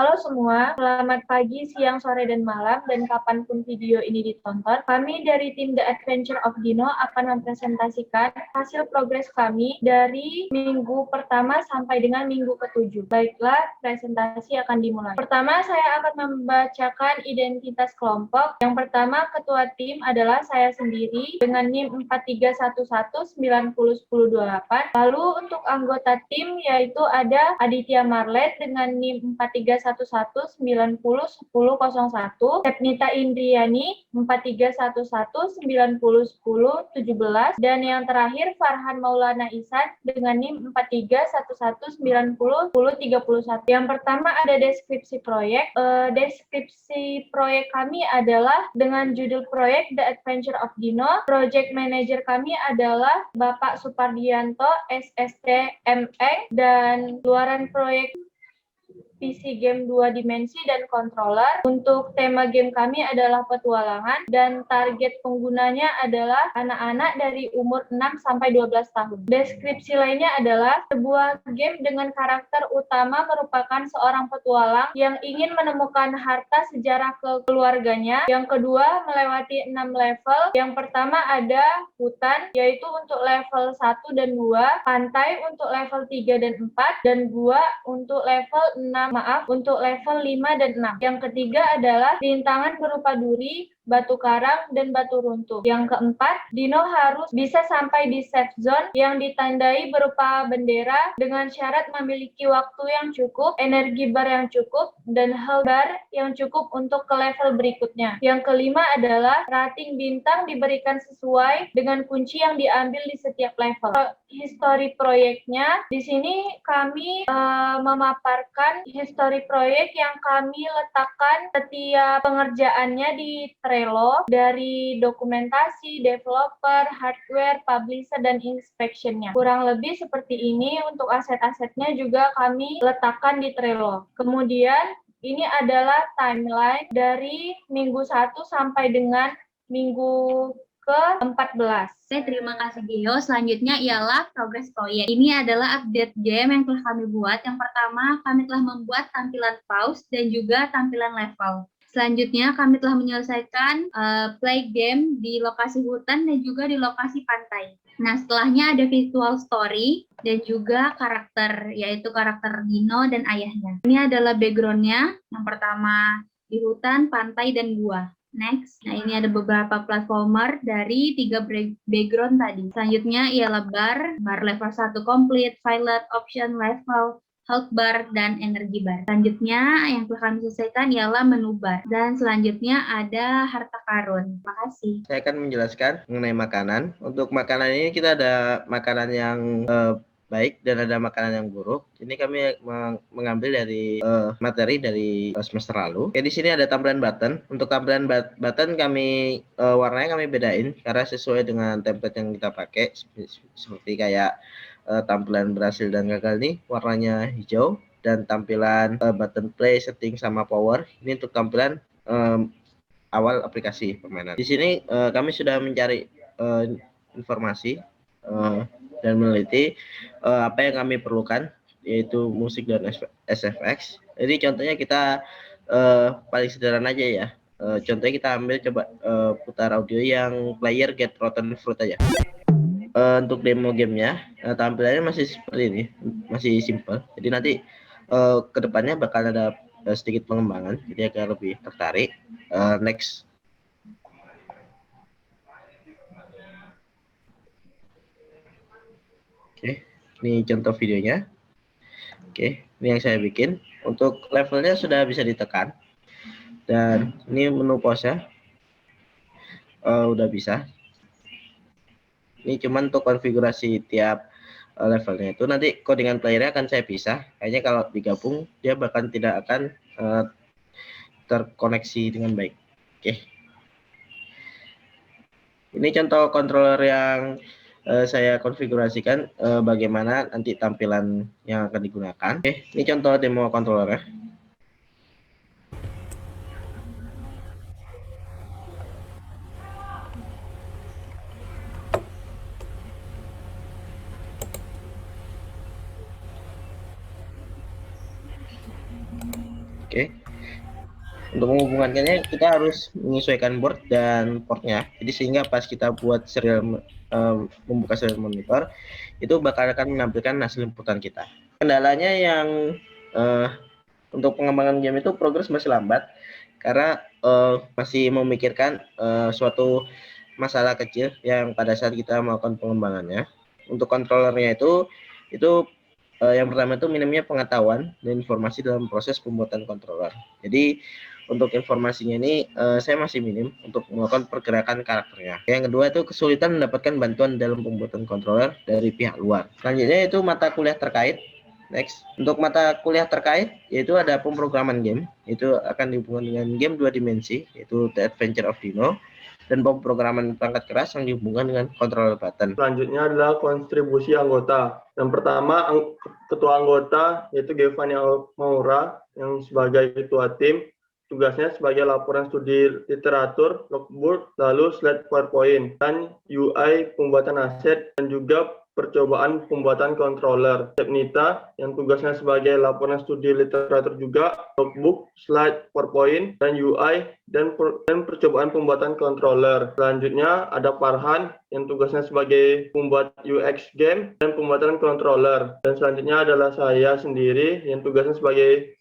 Halo semua, selamat pagi, siang, sore, dan malam, dan kapanpun video ini ditonton. Kami dari tim The Adventure of Dino akan mempresentasikan hasil progres kami dari minggu pertama sampai dengan minggu ke-7. Baiklah, presentasi akan dimulai. Pertama, saya akan membacakan identitas kelompok. Yang pertama, ketua tim adalah saya sendiri dengan NIM 4311901028. Lalu untuk anggota tim yaitu ada Aditya Marlet dengan NIM 4311901001, Sepnita Indriani 4311901017, dan yang terakhir Farhan Maulana Isan dengan NIM 4311901031. Yang pertama ada deskripsi proyek. Deskripsi proyek kami adalah dengan judul proyek The Adventure of Dino. Project manager kami adalah Bapak Supardianto SST ME, dan luaran proyek PC game 2 dimensi dan controller. Untuk tema game kami adalah petualangan dan target penggunanya adalah anak-anak dari umur 6 sampai 12 tahun. Deskripsi lainnya adalah sebuah game dengan karakter utama merupakan seorang petualang yang ingin menemukan harta sejarah keluarganya. Yang kedua, melewati 6 level. Yang pertama ada hutan, yaitu untuk level 1 dan 2, pantai untuk level 3 dan 4, dan gua untuk level 6, untuk level 5 dan 6. Yang ketiga adalah rintangan berupa duri, batu karang, dan batu runtuh. Yang keempat, Dino harus bisa sampai di safe zone yang ditandai berupa bendera dengan syarat memiliki waktu yang cukup, energi bar yang cukup, dan health bar yang cukup untuk ke level berikutnya. Yang kelima adalah rating bintang diberikan sesuai dengan kunci yang diambil di setiap level. Histori proyeknya, di sini kami memaparkan histori proyek yang kami letakkan setiap pengerjaannya di Trello, dari dokumentasi, developer, hardware, publisher, dan inspection-nya. Kurang lebih seperti ini. Untuk aset-asetnya juga kami letakkan di Trello. Kemudian ini adalah timeline dari minggu 1 sampai dengan minggu ke-14. Oke, terima kasih Gio. Selanjutnya ialah progres proyek. Ini adalah update game yang telah kami buat. Yang pertama, kami telah membuat tampilan pause dan juga tampilan level. Selanjutnya, kami telah menyelesaikan play game di lokasi hutan dan juga di lokasi pantai. Nah, setelahnya ada visual story dan juga karakter, yaitu karakter Dino dan ayahnya. Ini adalah background-nya. Yang pertama di hutan, pantai, dan gua. Next, nah ini ada beberapa platformer dari 3 background tadi. Selanjutnya ialah bar level 1 complete, violet, option, level, health bar, dan energi bar. Selanjutnya yang telah kami selesaikan ialah menu bar. Dan selanjutnya ada harta karun. Terima kasih. Saya akan menjelaskan mengenai makanan. Untuk makanan ini kita ada makanan yang baik dan ada makanan yang buruk. Ini kami mengambil dari materi dari semester lalu. Di sini ada tampilan button. Untuk tampilan button kami warnanya kami bedain karena sesuai dengan template yang kita pakai. Seperti kayak tampilan berhasil dan gagal nih warnanya hijau, dan tampilan button play, setting, sama power ini untuk tampilan awal aplikasi permainan. Di sini kami sudah mencari informasi dan meneliti apa yang kami perlukan, yaitu musik dan SFX. Jadi contohnya kita paling sederhana aja ya. Contohnya kita ambil coba putar audio yang player Get Rotten Fruit aja. Untuk demo gamenya tampilannya masih seperti ini, masih simple. Jadi nanti kedepannya bakal ada sedikit pengembangan, jadi agak lebih tertarik. Next. Oke, ini contoh videonya. Oke, ini yang saya bikin. Untuk levelnya sudah bisa ditekan, dan ini menu pause-nya udah bisa. Ini cuman untuk konfigurasi tiap levelnya itu nanti codingan playernya akan saya pisah. Kayaknya kalau digabung dia bahkan tidak akan terkoneksi dengan baik. Oke. Ini contoh controller yang saya konfigurasikan bagaimana nanti tampilan yang akan digunakan. Oke, ini contoh demo controllernya. Oke. Untuk menghubungkannya kita harus menyesuaikan board dan portnya. Jadi sehingga pas kita buat serial membuka serial monitor itu bakal akan menampilkan hasil inputan kita. Kendalanya yang untuk pengembangan game itu progres masih lambat karena masih memikirkan suatu masalah kecil yang pada saat kita melakukan pengembangannya. Untuk kontrolernya itu yang pertama itu minimnya pengetahuan dan informasi dalam proses pembuatan controller. Jadi untuk informasinya ini saya masih minim untuk melakukan pergerakan karakternya. Yang kedua itu kesulitan mendapatkan bantuan dalam pembuatan controller dari pihak luar. Selanjutnya itu mata kuliah terkait. Next, untuk mata kuliah terkait yaitu ada pemrograman game, itu akan dihubungkan dengan game 2 dimensi, yaitu The Adventure of Dino, dan pemrograman perangkat keras yang dihubungkan dengan controller button. Selanjutnya adalah kontribusi anggota. Yang pertama, ketua anggota yaitu Giovanni Maura yang sebagai ketua tim. Tugasnya sebagai laporan studi literatur, logbook, lalu slide PowerPoint, dan UI pembuatan aset, dan juga percobaan pembuatan controller. Sepnita yang tugasnya sebagai laporan studi literatur juga, logbook, slide PowerPoint, dan UI, dan percobaan pembuatan controller. Selanjutnya ada Farhan yang tugasnya sebagai pembuat UX game dan pembuatan controller. Dan selanjutnya adalah saya sendiri yang tugasnya sebagai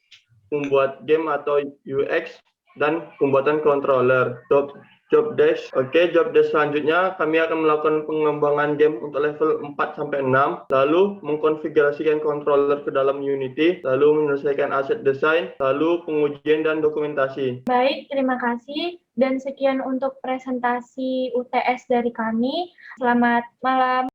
membuat game atau UX dan pembuatan controller. Job desk. Oke, job desk selanjutnya kami akan melakukan pengembangan game untuk level 4 sampai 6, lalu mengkonfigurasikan controller ke dalam Unity, lalu menyelesaikan aset desain, lalu pengujian dan dokumentasi. Baik, terima kasih. Dan sekian untuk presentasi UTS dari kami. Selamat malam.